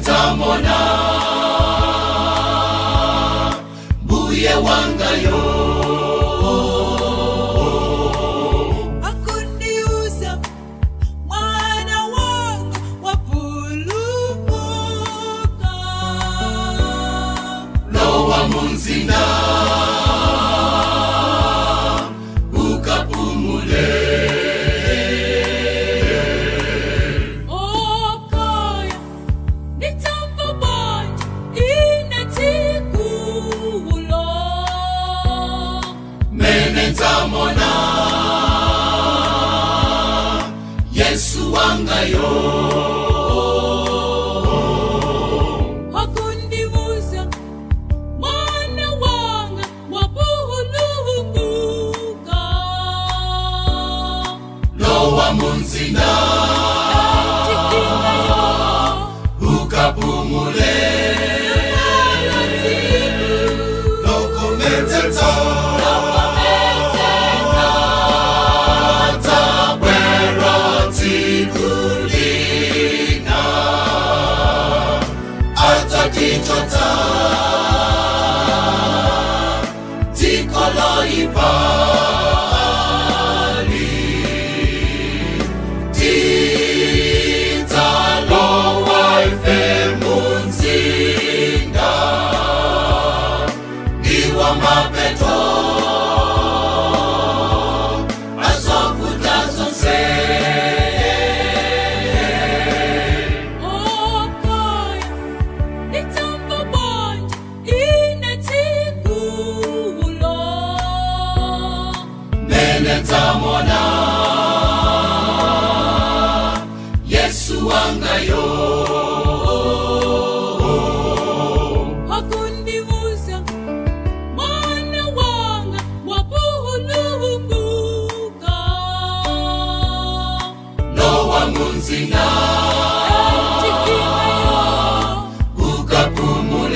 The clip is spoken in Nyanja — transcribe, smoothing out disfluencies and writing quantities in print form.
tamona mbuye wangayo akundiuza mwana wangu wapulumuka lowa munzinda ukapumule okaya nitambo banje inetikulo mene tamona Yesu wangayo akundiuza mwana wanga wapulumuka lowa munzinda tikinayo ukapumule lokometeta tabwera tikulina atatichota tikoloipali titalowa ife munzinda iwa mapeto azovuta zonse okaya nitambo banje inetikulo mene tamona Yesu wangayo akundiuza mwana wanga wapulumuka lowa munzinda tikinayo ukapumule